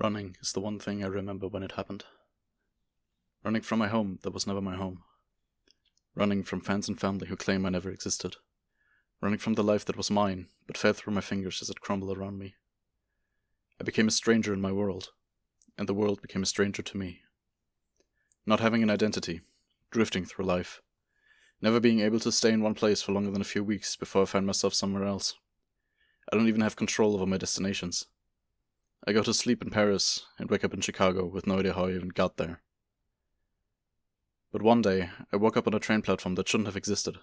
Running is the one thing I remember when it happened. Running from my home that was never my home. Running from friends and family who claim I never existed. Running from the life that was mine, but fell through my fingers as it crumbled around me. I became a stranger in my world, and the world became a stranger to me. Not having an identity, drifting through life, never being able to stay in one place for longer than a few weeks before I find myself somewhere else. I don't even have control over my destinations. I go to sleep in Paris and wake up in Chicago with no idea how I even got there. But one day, I woke up on a train platform that shouldn't have existed.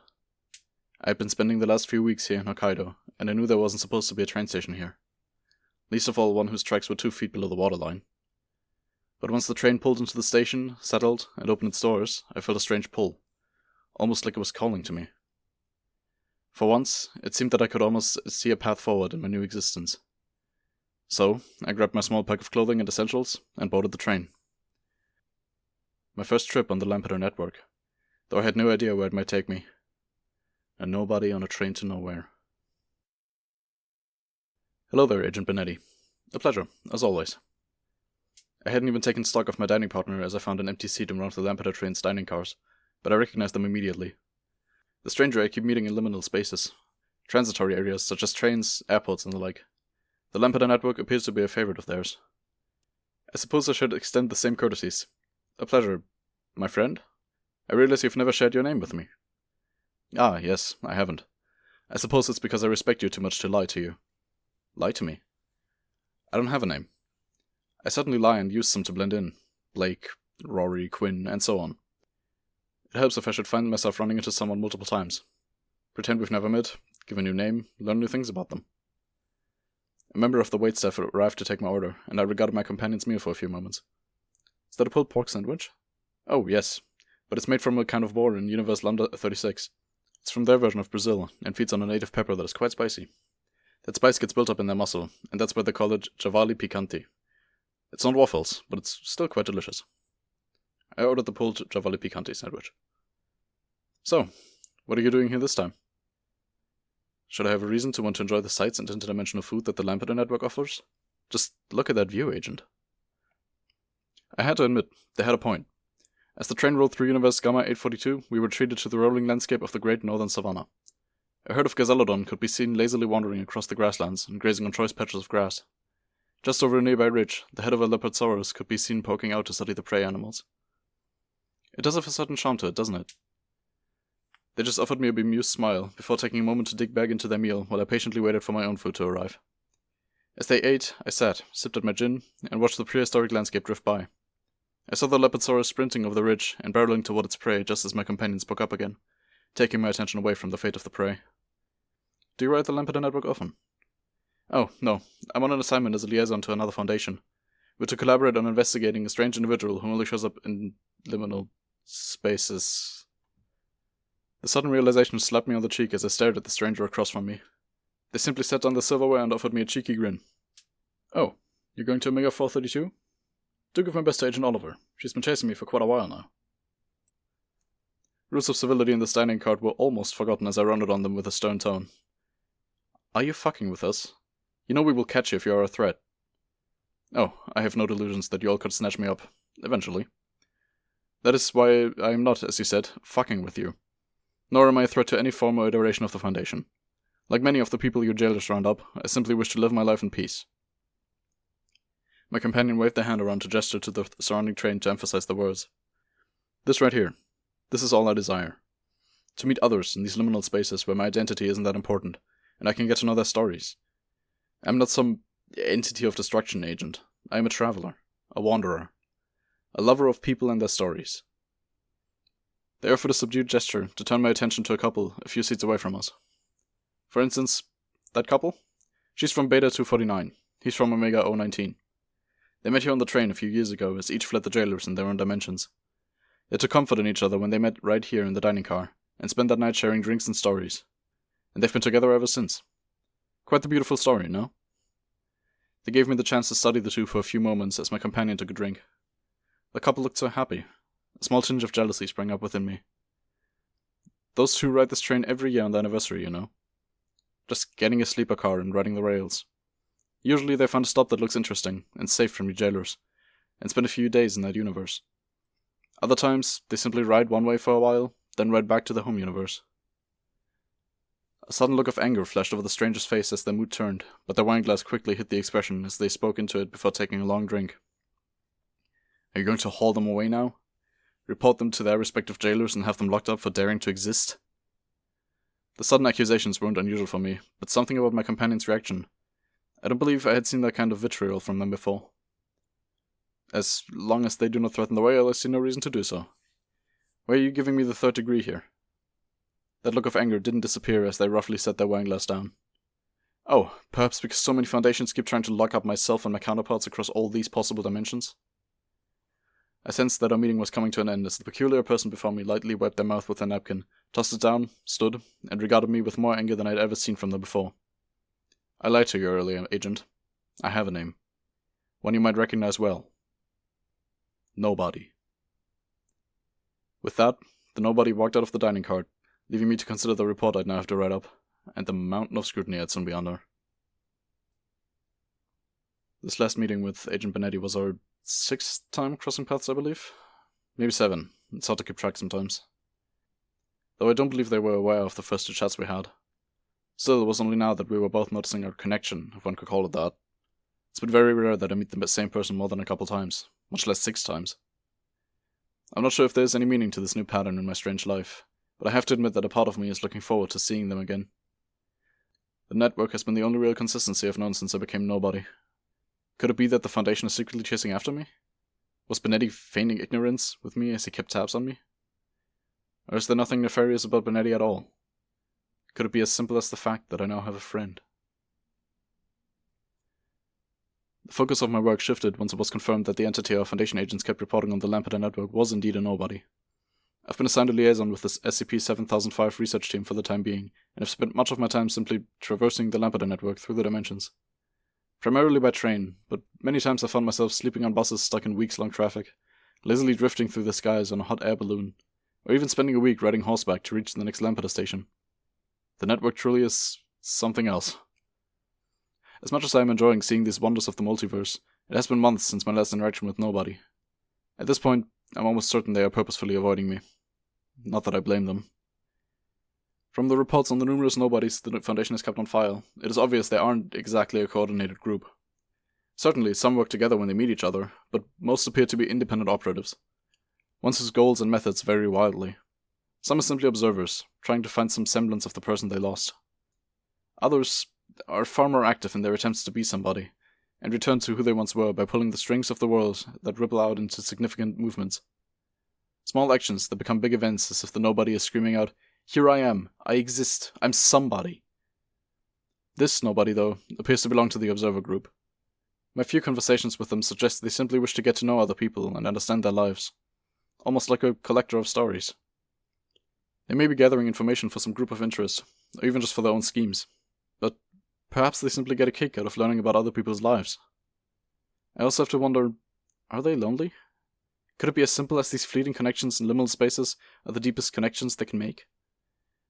I had been spending the last few weeks here in Hokkaido, and I knew there wasn't supposed to be a train station here. Least of all one whose tracks were 2 feet below the waterline. But once the train pulled into the station, settled, and opened its doors, I felt a strange pull, almost like it was calling to me. For once, it seemed that I could almost see a path forward in my new existence. So, I grabbed my small pack of clothing and essentials, and boarded the train. My first trip on the Lampeter network, though I had no idea where it might take me. And nobody on a train to nowhere. Hello there, Agent Benetti. A pleasure, as always. I hadn't even taken stock of my dining partner as I found an empty seat in one of the Lampeter train's dining cars, but I recognized them immediately. The stranger I keep meeting in liminal spaces, transitory areas such as trains, airports, and the like. The Lampeter network appears to be a favorite of theirs. I suppose I should extend the same courtesies. A pleasure, my friend. I realize you've never shared your name with me. Ah, yes, I haven't. I suppose it's because I respect you too much to lie to you. Lie to me? I don't have a name. I certainly lie and use some to blend in. Blake, Rory, Quinn, and so on. It helps if I should find myself running into someone multiple times. Pretend we've never met, give a new name, learn new things about them. A member of the waitstaff arrived to take my order, and I regarded my companion's meal for a few moments. Is that a pulled pork sandwich? Oh, yes, but it's made from a kind of boar in Universe Lambda 36. It's from their version of Brazil, and feeds on a native pepper that is quite spicy. That spice gets built up in their muscle, and that's why they call it javali picante. It's not waffles, but it's still quite delicious. I ordered the pulled javali picante sandwich. So, what are you doing here this time? Should I have a reason to want to enjoy the sights and interdimensional food that the Lampeter network offers? Just look at that view, Agent. I had to admit, they had a point. As the train rolled through Universe Gamma 842, we were treated to the rolling landscape of the great northern savanna. A herd of gazellodon could be seen lazily wandering across the grasslands and grazing on choice patches of grass. Just over a nearby ridge, the head of a leopardsaurus could be seen poking out to study the prey animals. It does have a certain charm to it, doesn't it? They just offered me a bemused smile, before taking a moment to dig back into their meal while I patiently waited for my own food to arrive. As they ate, I sat, sipped at my gin, and watched the prehistoric landscape drift by. I saw the leopardsaurus sprinting over the ridge and barreling toward its prey just as my companion spoke up again, taking my attention away from the fate of the prey. Do you ride the Lampeter network often? Oh, no. I'm on an assignment as a liaison to another foundation. We're to collaborate on investigating a strange individual who only shows up in liminal spaces. The sudden realization slapped me on the cheek as I stared at the stranger across from me. They simply set down the silverware and offered me a cheeky grin. Oh, you're going to Omega 432? Do give my best to Agent Oliver. She's been chasing me for quite a while now. Rules of civility in this dining car were almost forgotten as I rounded on them with a stern tone. Are you fucking with us? You know we will catch you if you are a threat. Oh, I have no delusions that you all could snatch me up. Eventually. That is why I am not, as you said, fucking with you. Nor am I a threat to any form or iteration of the Foundation. Like many of the people you jailers round up, I simply wish to live my life in peace. My companion waved a hand around to gesture to the surrounding train to emphasize the words. This right here. This is all I desire. To meet others in these liminal spaces where my identity isn't that important, and I can get to know their stories. I'm not some entity of destruction, Agent. I am a traveler, a wanderer, a lover of people and their stories. They offered a subdued gesture to turn my attention to a couple a few seats away from us. For instance, that couple? She's from Beta 249. He's from Omega 019. They met here on the train a few years ago as each fled the jailers in their own dimensions. They took comfort in each other when they met right here in the dining car, and spent that night sharing drinks and stories. And they've been together ever since. Quite the beautiful story, no? They gave me the chance to study the two for a few moments as my companion took a drink. The couple looked so happy. A small tinge of jealousy sprang up within me. Those two ride this train every year on the anniversary, you know. Just getting a sleeper car and riding the rails. Usually they find a stop that looks interesting and safe from you jailers, and spend a few days in that universe. Other times, they simply ride one way for a while, then ride back to the home universe. A sudden look of anger flashed over the stranger's face as their mood turned, but their wineglass quickly hid the expression as they spoke into it before taking a long drink. Are you going to haul them away now? Report them to their respective jailers and have them locked up for daring to exist? The sudden accusations weren't unusual for me, but something about my companion's reaction. I don't believe I had seen that kind of vitriol from them before. As long as they do not threaten the whale, I see no reason to do so. Why are you giving me the third degree here? That look of anger didn't disappear as they roughly set their wineglass down. Oh, perhaps because so many foundations keep trying to lock up myself and my counterparts across all these possible dimensions? I sensed that our meeting was coming to an end as the peculiar person before me lightly wiped their mouth with a napkin, tossed it down, stood, and regarded me with more anger than I'd ever seen from them before. I lied to you earlier, Agent. I have a name. One you might recognize well. Nobody. With that, the nobody walked out of the dining car, leaving me to consider the report I'd now have to write up, and the mountain of scrutiny I'd soon be under. This last meeting with Agent Benetti was our 6th time crossing paths, I believe? Maybe 7. It's hard to keep track sometimes. Though I don't believe they were aware of the first 2 chats we had. Still, it was only now that we were both noticing our connection, if one could call it that. It's been very rare that I meet the same person more than a couple times, much less 6 times. I'm not sure if there's any meaning to this new pattern in my strange life, but I have to admit that a part of me is looking forward to seeing them again. The network has been the only real consistency I've known since I became nobody. Could it be that the Foundation is secretly chasing after me? Was Benetti feigning ignorance with me as he kept tabs on me? Or is there nothing nefarious about Benetti at all? Could it be as simple as the fact that I now have a friend? The focus of my work shifted once it was confirmed that the entity our Foundation agents kept reporting on the Lampeter network was indeed a nobody. I've been assigned a liaison with this SCP-7005 research team for the time being, and have spent much of my time simply traversing the Lampeter network through the dimensions. Primarily by train, but many times I found myself sleeping on buses stuck in weeks-long traffic, lazily drifting through the skies on a hot air balloon, or even spending a week riding horseback to reach the next Lampeter station. The network truly is something else. As much as I am enjoying seeing these wonders of the multiverse, it has been months since my last interaction with nobody. At this point, I'm almost certain they are purposefully avoiding me. Not that I blame them. From the reports on the numerous nobodies the Foundation has kept on file, it is obvious they aren't exactly a coordinated group. Certainly, some work together when they meet each other, but most appear to be independent operatives. Ones whose goals and methods vary wildly. Some are simply observers, trying to find some semblance of the person they lost. Others are far more active in their attempts to be somebody, and return to who they once were by pulling the strings of the world that ripple out into significant movements. Small actions that become big events as if the nobody is screaming out, "Here I am, I exist, I'm somebody." This nobody, though, appears to belong to the observer group. My few conversations with them suggest they simply wish to get to know other people and understand their lives. Almost like a collector of stories. They may be gathering information for some group of interest, or even just for their own schemes. But perhaps they simply get a kick out of learning about other people's lives. I also have to wonder, are they lonely? Could it be as simple as these fleeting connections in liminal spaces are the deepest connections they can make?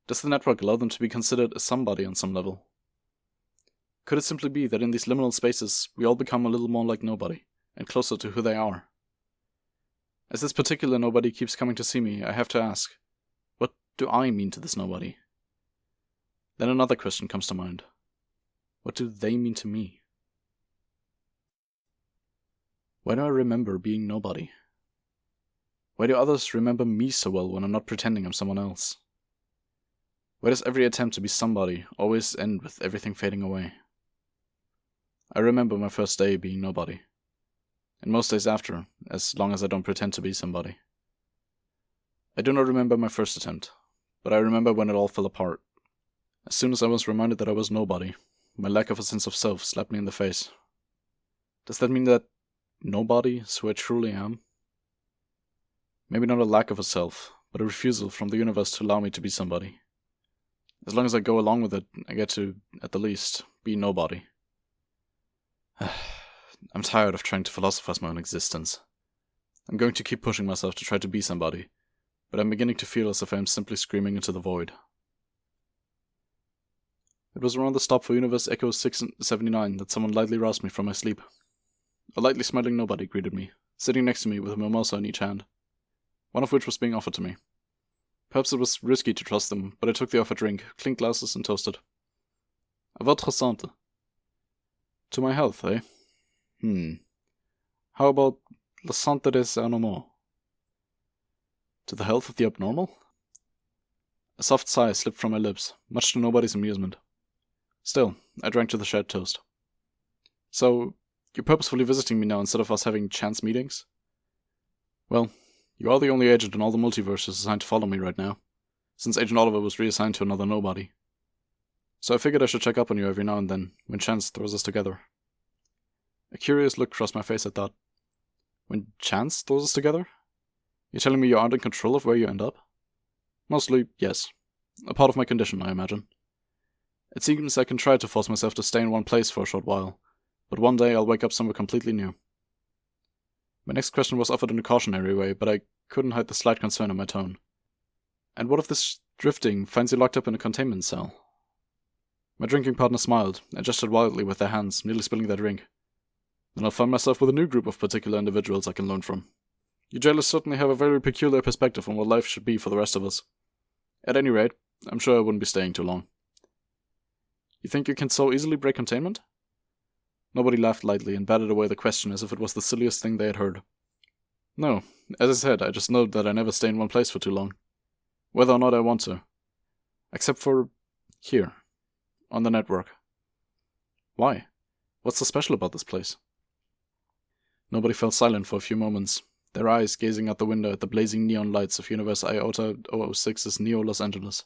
Does the network allow them to be considered a somebody on some level? Could it simply be that in these liminal spaces we all become a little more like nobody, and closer to who they are? As this particular nobody keeps coming to see me, I have to ask, what do I mean to this nobody? Then another question comes to mind. What do they mean to me? Why do I remember being nobody? Why do others remember me so well when I'm not pretending I'm someone else? Why does every attempt to be somebody always end with everything fading away? I remember my first day being nobody, and most days after, as long as I don't pretend to be somebody. I do not remember my first attempt, but I remember when it all fell apart. As soon as I was reminded that I was nobody, my lack of a sense of self slapped me in the face. Does that mean that nobody is who I truly am? Maybe not a lack of a self, but a refusal from the universe to allow me to be somebody. As long as I go along with it, I get to, at the least, be nobody. I'm tired of trying to philosophize my own existence. I'm going to keep pushing myself to try to be somebody, but I'm beginning to feel as if I am simply screaming into the void. It was around the stop for Universe Echo 679 that someone lightly roused me from my sleep. A lightly smiling nobody greeted me, sitting next to me with a mimosa in each hand, one of which was being offered to me. Perhaps it was risky to trust them, but I took the offered drink, clinked glasses, and toasted. A votre santé. To my health, eh? How about la santé des animaux? To the health of the abnormal? A soft sigh slipped from my lips, much to nobody's amusement. Still, I drank to the shared toast. So, you're purposefully visiting me now instead of us having chance meetings? Well, you are the only agent in all the multiverses assigned to follow me right now, since Agent Oliver was reassigned to another nobody. So I figured I should check up on you every now and then, when chance throws us together. A curious look crossed my face at that. When chance throws us together? You're telling me you aren't in control of where you end up? Mostly, yes. A part of my condition, I imagine. It seems I can try to force myself to stay in one place for a short while, but one day I'll wake up somewhere completely new. My next question was offered in a cautionary way, but I couldn't hide the slight concern in my tone. And what if this drifting finds you locked up in a containment cell? My drinking partner smiled and gestured wildly with their hands, nearly spilling their drink. Then I'll find myself with a new group of particular individuals I can learn from. You jailers certainly have a very peculiar perspective on what life should be for the rest of us. At any rate, I'm sure I wouldn't be staying too long. You think you can so easily break containment? Nobody laughed lightly and batted away the question as if it was the silliest thing they had heard. No, as I said, I just know that I never stay in one place for too long. Whether or not I want to. Except for here, on the network. Why? What's so special about this place? Nobody fell silent for a few moments, their eyes gazing out the window at the blazing neon lights of Universe Iota 006's Neo Los Angeles.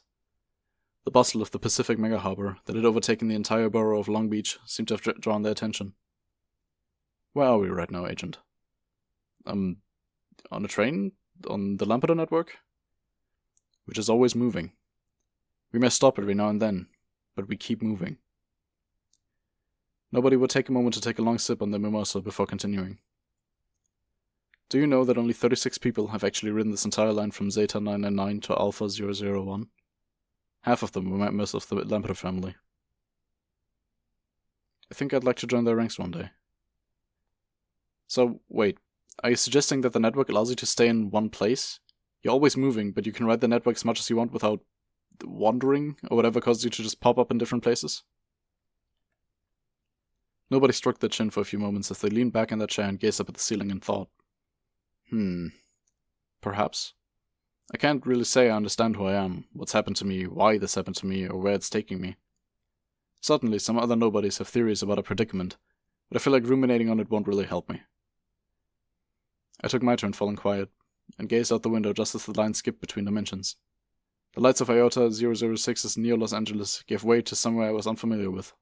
The bustle of the Pacific mega harbor that had overtaken the entire borough of Long Beach seemed to have drawn their attention. Where are we right now, Agent? On a train? On the Lampeter network? Which is always moving. We may stop every now and then, but we keep moving. Nobody would take a moment to take a long sip on their mimosa before continuing. Do you know that only 36 people have actually ridden this entire line from Zeta 999 to Alpha 001? Half of them were members of the Lampeter family. I think I'd like to join their ranks one day. So, wait, are you suggesting that the network allows you to stay in one place? You're always moving, but you can ride the network as much as you want without wandering, or whatever causes you to just pop up in different places? Nobody stroked their chin for a few moments as they leaned back in their chair and gazed up at the ceiling in thought. Perhaps. I can't really say I understand who I am, what's happened to me, why this happened to me, or where it's taking me. Certainly, some other nobodies have theories about a predicament, but I feel like ruminating on it won't really help me. I took my turn falling quiet, and gazed out the window just as the line skipped between dimensions. The lights of Iota 006's Neo Los Angeles gave way to somewhere I was unfamiliar with.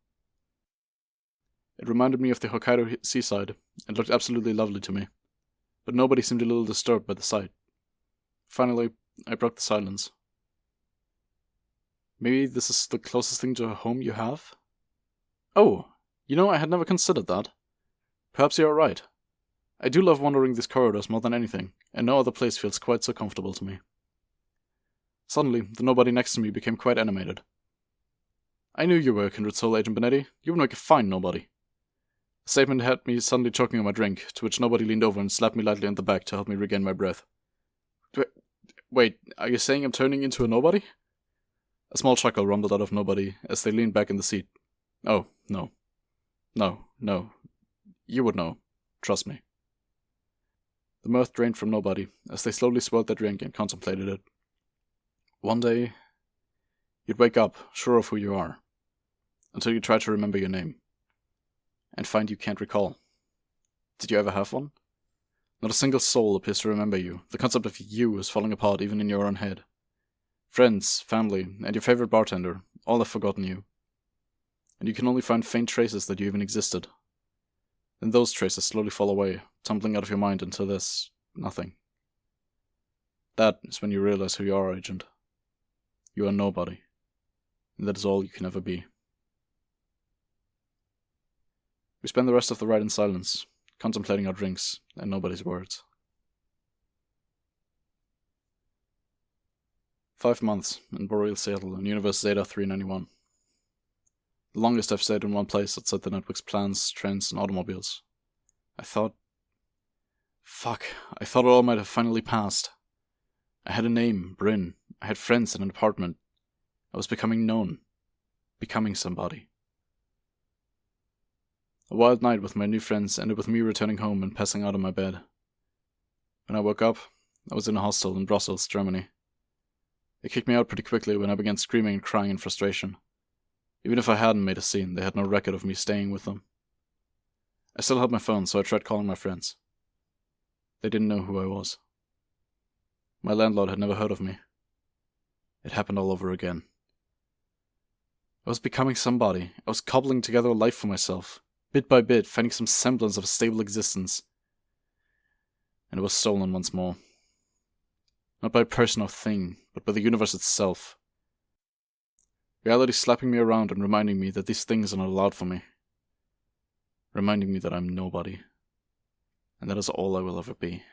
It reminded me of the Hokkaido seaside, and looked absolutely lovely to me, but nobody seemed a little disturbed by the sight. Finally, I broke the silence. Maybe this is the closest thing to a home you have? Oh, I had never considered that. Perhaps you are right. I do love wandering these corridors more than anything, and no other place feels quite so comfortable to me. Suddenly, the nobody next to me became quite animated. I knew you were a kindred soul, Agent Benetti. You would make a fine nobody. The statement had me suddenly choking on my drink, to which nobody leaned over and slapped me lightly on the back to help me regain my breath. Wait, are you saying I'm turning into a nobody? A small chuckle rumbled out of nobody as they leaned back in the seat. Oh, no. No. You would know. Trust me. The mirth drained from nobody as they slowly swirled their drink and contemplated it. One day, you'd wake up, sure of who you are, until you try to remember your name, and find you can't recall. Did you ever have one? Not a single soul appears to remember you. The concept of you is falling apart even in your own head. Friends, family, and your favorite bartender, all have forgotten you. And you can only find faint traces that you even existed. Then those traces slowly fall away, tumbling out of your mind until there's nothing. That is when you realize who you are, Agent. You are nobody. And that is all you can ever be. We spend the rest of the ride in silence, contemplating our drinks and nobody's words. 5 months in Boreal Seattle in Universe Zeta 391. The longest I've stayed in one place outside the network's plans, trains, and automobiles. I thought it all might have finally passed. I had a name, Bryn. I had friends and an apartment. I was becoming known. Becoming somebody. A wild night with my new friends ended with me returning home and passing out on my bed. When I woke up, I was in a hostel in Brussels, Germany. They kicked me out pretty quickly when I began screaming and crying in frustration. Even if I hadn't made a scene, they had no record of me staying with them. I still had my phone, so I tried calling my friends. They didn't know who I was. My landlord had never heard of me. It happened all over again. I was becoming somebody. I was cobbling together a life for myself, bit by bit, finding some semblance of a stable existence. And it was stolen once more. Not by a person or thing, but by the universe itself. Reality slapping me around and reminding me that these things are not allowed for me. Reminding me that I'm nobody. And that is all I will ever be.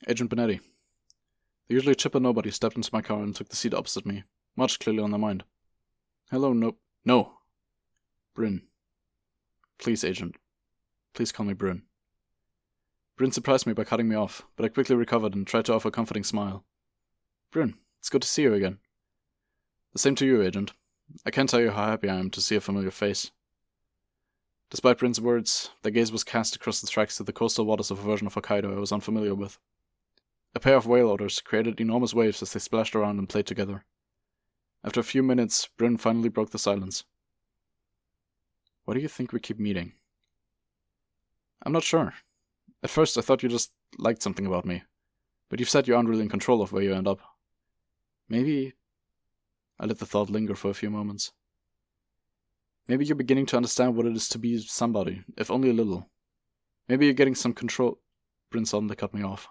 Agent Benetti. The usually chipper nobody stepped into my car and took the seat opposite me, much clearly on their mind. Hello, No. Bryn. Please, Agent. Please call me Bryn. Bryn surprised me by cutting me off, but I quickly recovered and tried to offer a comforting smile. Bryn, it's good to see you again. The same to you, Agent. I can't tell you how happy I am to see a familiar face. Despite Bryn's words, their gaze was cast across the tracks to the coastal waters of a version of Hokkaido I was unfamiliar with. A pair of whale otters created enormous waves as they splashed around and played together. After a few minutes, Bryn finally broke the silence. Why do you think we keep meeting? I'm not sure. At first I thought you just liked something about me, but you've said you aren't really in control of where you end up. Maybe... I let the thought linger for a few moments. Maybe you're beginning to understand what it is to be somebody, if only a little. Maybe you're getting some control... Bryn suddenly cut me off.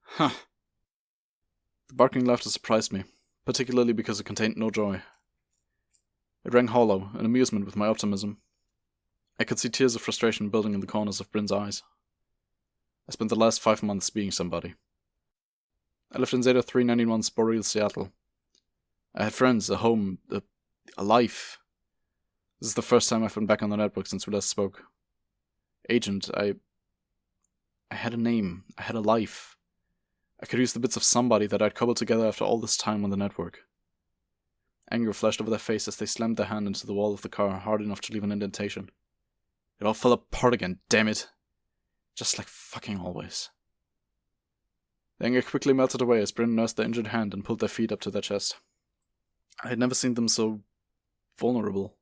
Huh. The barking laughter surprised me, particularly because it contained no joy. It rang hollow, an amusement with my optimism. I could see tears of frustration building in the corners of Bryn's eyes. I spent the last 5 months being somebody. I lived in Zeta 391's Boreal Seattle. I had friends, a home, a life. This is the first time I've been back on the network since we last spoke. Agent, I had a name, I had a life. I could use the bits of somebody that I'd cobbled together after all this time on the network. Anger flashed over their face as they slammed their hand into the wall of the car hard enough to leave an indentation. It all fell apart again, damn it. Just like fucking always. The anger quickly melted away as Bryn nursed their injured hand and pulled their feet up to their chest. I had never seen them so vulnerable.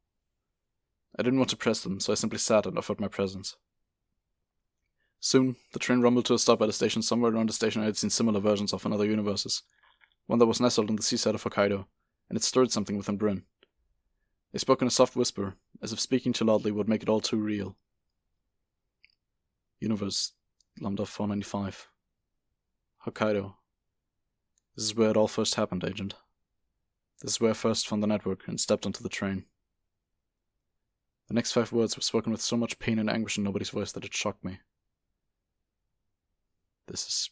I didn't want to press them, so I simply sat and offered my presence. Soon, the train rumbled to a stop at a station somewhere around the station I had seen similar versions of in other universes, one that was nestled in the seaside of Hokkaido, and it stirred something within Bryn. They spoke in a soft whisper, as if speaking too loudly would make it all too real. Universe, Lambda 495. Hokkaido. This is where it all first happened, Agent. This is where I first found the network and stepped onto the train. The next 5 words were spoken with so much pain and anguish in nobody's voice that it shocked me. This is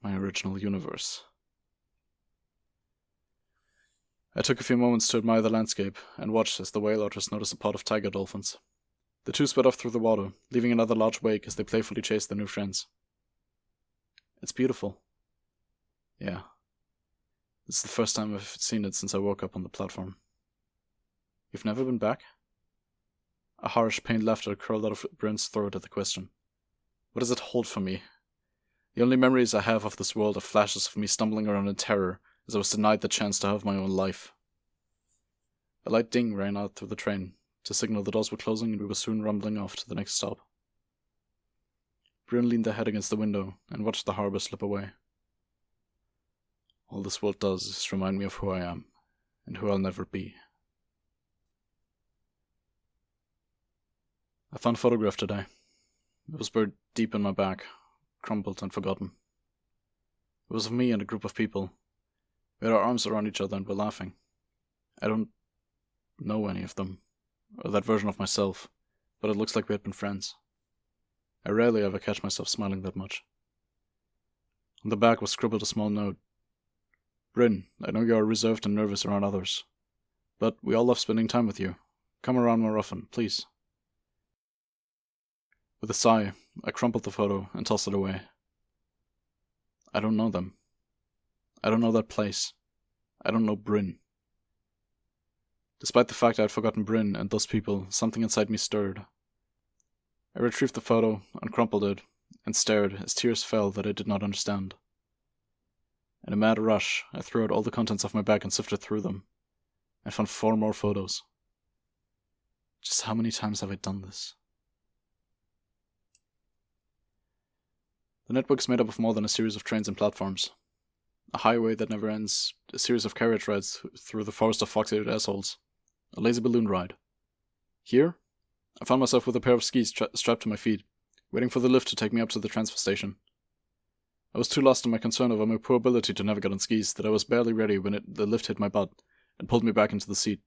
my original universe. I took a few moments to admire the landscape and watched as the whale otters noticed a pod of tiger dolphins. The two sped off through the water, leaving another large wake as they playfully chased their new friends. It's beautiful. Yeah. This is the first time I've seen it since I woke up on the platform. You've never been back? A harsh, pained laughter curled out of Bryn's throat at the question. What does it hold for me? The only memories I have of this world are flashes of me stumbling around in terror as I was denied the chance to have my own life. A light ding rang out through the train to signal the doors were closing and we were soon rumbling off to the next stop. Bryn leaned her head against the window and watched the harbour slip away. All this world does is remind me of who I am and who I'll never be. I found a photograph today. It was buried deep in my bag, crumpled and forgotten. It was of me and a group of people. We had our arms around each other and were laughing. I don't know any of them, or that version of myself, but it looks like we had been friends. I rarely ever catch myself smiling that much. On the back was scribbled a small note. Bryn, I know you are reserved and nervous around others, But we all love spending time with you. Come around more often, please. With a sigh, I crumpled the photo and tossed it away. I don't know them. I don't know that place. I don't know Bryn. Despite the fact I had forgotten Bryn and those people, something inside me stirred. I retrieved the photo, uncrumpled it, and stared as tears fell that I did not understand. In a mad rush, I threw out all the contents of my bag and sifted through them. I found 4 more photos. Just how many times have I done this? The network is made up of more than a series of trains and platforms. A highway that never ends, a series of carriage rides through the forest of fox-eared assholes, a lazy balloon ride. Here, I found myself with a pair of skis strapped to my feet, waiting for the lift to take me up to the transfer station. I was too lost in my concern over my poor ability to navigate on skis that I was barely ready when the lift hit my butt and pulled me back into the seat.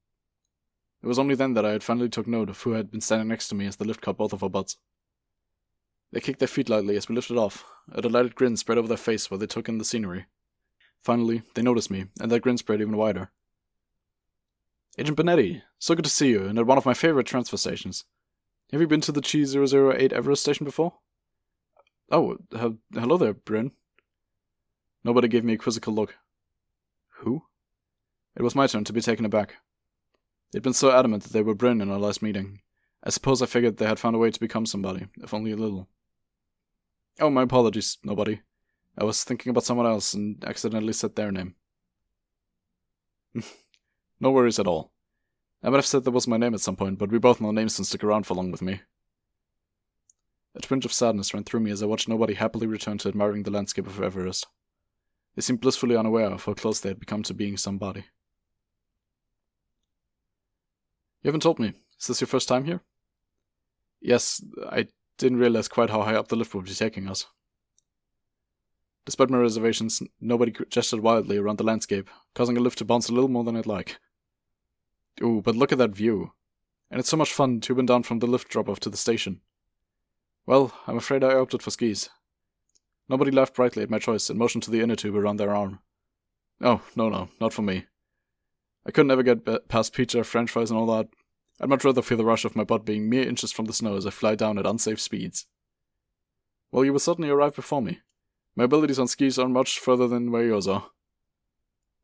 It was only then that I had finally took note of who had been standing next to me as the lift caught both of our butts. They kicked their feet lightly as we lifted off, a delighted grin spread over their face while they took in the scenery. Finally, they noticed me, and that grin spread even wider. Agent Benetti, so good to see you, and at one of my favorite transfer stations. Have you been to the Chi 008 Everest station before? Oh, hello there, Bryn. Nobody gave me a quizzical look. Who? It was my turn to be taken aback. They'd been so adamant that they were Bryn in our last meeting. I suppose I figured they had found a way to become somebody, if only a little. Oh, my apologies, nobody. I was thinking about someone else and accidentally said their name. No worries at all. I might have said that was my name at some point, but we both know names don't stick around for long with me. A twinge of sadness ran through me as I watched nobody happily return to admiring the landscape of Everest. They seemed blissfully unaware of how close they had become to being somebody. You haven't told me. Is this your first time here? Yes, I didn't realize quite how high up the lift would be taking us. Despite my reservations, nobody gestured wildly around the landscape, causing a lift to bounce a little more than I'd like. Ooh, but look at that view. And it's so much fun tubing down from the lift drop-off to the station. Well, I'm afraid I opted for skis. Nobody laughed brightly at my choice and motioned to the inner tube around their arm. Oh, no, not for me. I couldn't ever get past pizza, french fries and all that. I'd much rather feel the rush of my butt being mere inches from the snow as I fly down at unsafe speeds. Well, you will certainly arrive before me. My abilities on skis aren't much further than where yours are.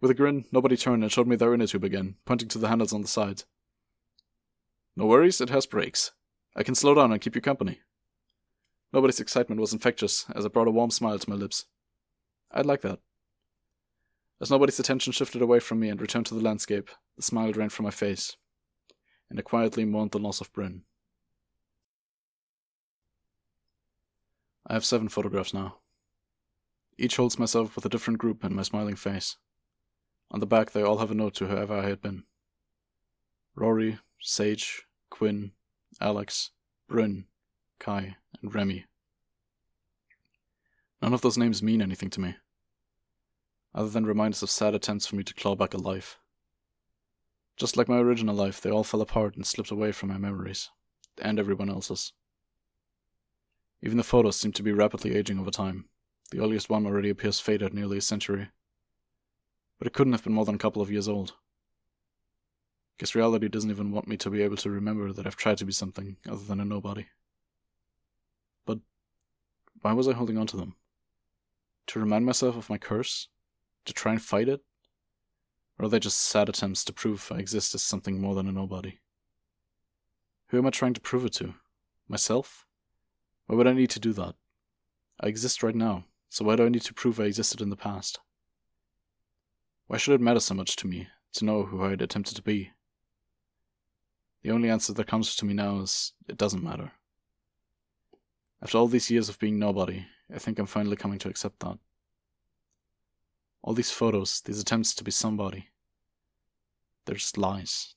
With a grin, nobody turned and showed me their inner tube again, pointing to the handles on the sides. No worries, it has brakes. I can slow down and keep you company. Nobody's excitement was infectious, as it brought a warm smile to my lips. I'd like that. As nobody's attention shifted away from me and returned to the landscape, the smile drained from my face, and I quietly mourned the loss of Bryn. I have 7 photographs now. Each holds myself with a different group and my smiling face. On the back they all have a note to whoever I had been. Rory, Sage, Quinn, Alex, Bryn, Kai, and Remy. None of those names mean anything to me, other than reminders of sad attempts for me to claw back a life. Just like my original life, they all fell apart and slipped away from my memories, and everyone else's. Even the photos seem to be rapidly aging over time. The earliest one already appears faded nearly a century. But it couldn't have been more than a couple of years old. Guess reality doesn't even want me to be able to remember that I've tried to be something other than a nobody. But why was I holding on to them? To remind myself of my curse? To try and fight it? Or are they just sad attempts to prove I exist as something more than a nobody? Who am I trying to prove it to? Myself? Why would I need to do that? I exist right now, so why do I need to prove I existed in the past? Why should it matter so much to me to know who I had attempted to be? The only answer that comes to me now is, it doesn't matter. After all these years of being nobody, I think I'm finally coming to accept that. All these photos, these attempts to be somebody, they're just lies.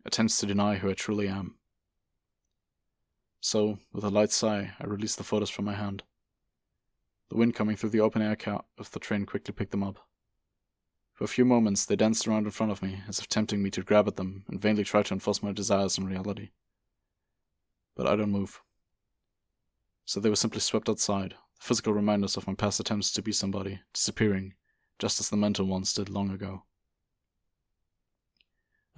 Attempts to deny who I truly am. So, with a light sigh, I released the photos from my hand. The wind coming through the open air car of the train quickly picked them up. For a few moments, they danced around in front of me, as if tempting me to grab at them and vainly try to enforce my desires on reality. But I don't move. So they were simply swept outside, the physical reminders of my past attempts to be somebody, disappearing, just as the mental ones did long ago.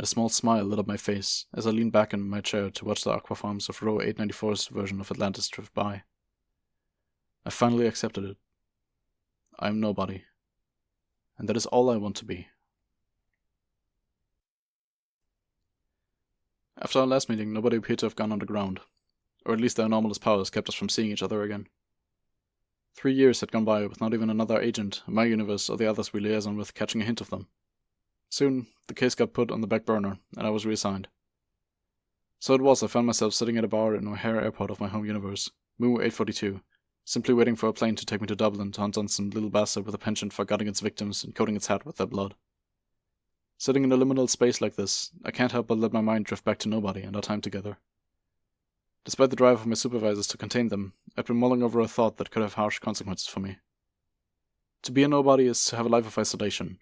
A small smile lit up my face as I leaned back in my chair to watch the aquafarms of Row 894's version of Atlantis drift by. I finally accepted it. I am nobody. And that is all I want to be. After our last meeting, nobody appeared to have gone underground, or at least their anomalous powers kept us from seeing each other again. 3 years had gone by with not even another agent in my universe or the others we liaison with catching a hint of them. Soon, the case got put on the back burner, and I was reassigned. So it was I found myself sitting at a bar in O'Hare Airport of my home universe, Mu 842, simply waiting for a plane to take me to Dublin to hunt on some little bastard with a penchant for gutting its victims and coating its hat with their blood. Sitting in a liminal space like this, I can't help but let my mind drift back to nobody and our time together. Despite the drive of my supervisors to contain them, I'd been mulling over a thought that could have harsh consequences for me. To be a nobody is to have a life of isolation,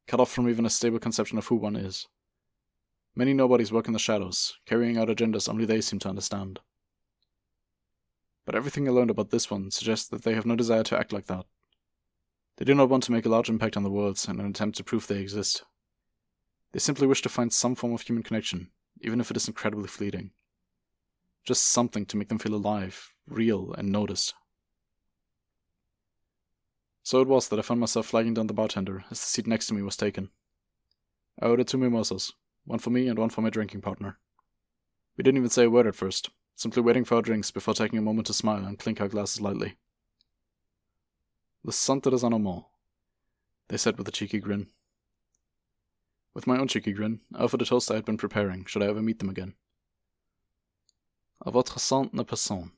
cut off from even a stable conception of who one is. Many nobodies work in the shadows, carrying out agendas only they seem to understand. But everything I learned about this one suggests that they have no desire to act like that. They do not want to make a large impact on the world in an attempt to prove they exist. They simply wish to find some form of human connection, even if it is incredibly fleeting. Just something to make them feel alive, real, and noticed. So it was that I found myself flagging down the bartender as the seat next to me was taken. I ordered 2 mimosas, one for me and one for my drinking partner. We didn't even say a word at first, simply waiting for our drinks before taking a moment to smile and clink our glasses lightly. "The Santé des Animaux," they said with a cheeky grin. With my own cheeky grin, I offered a toast I had been preparing, should I ever meet them again. "À votre santé, ne passons,"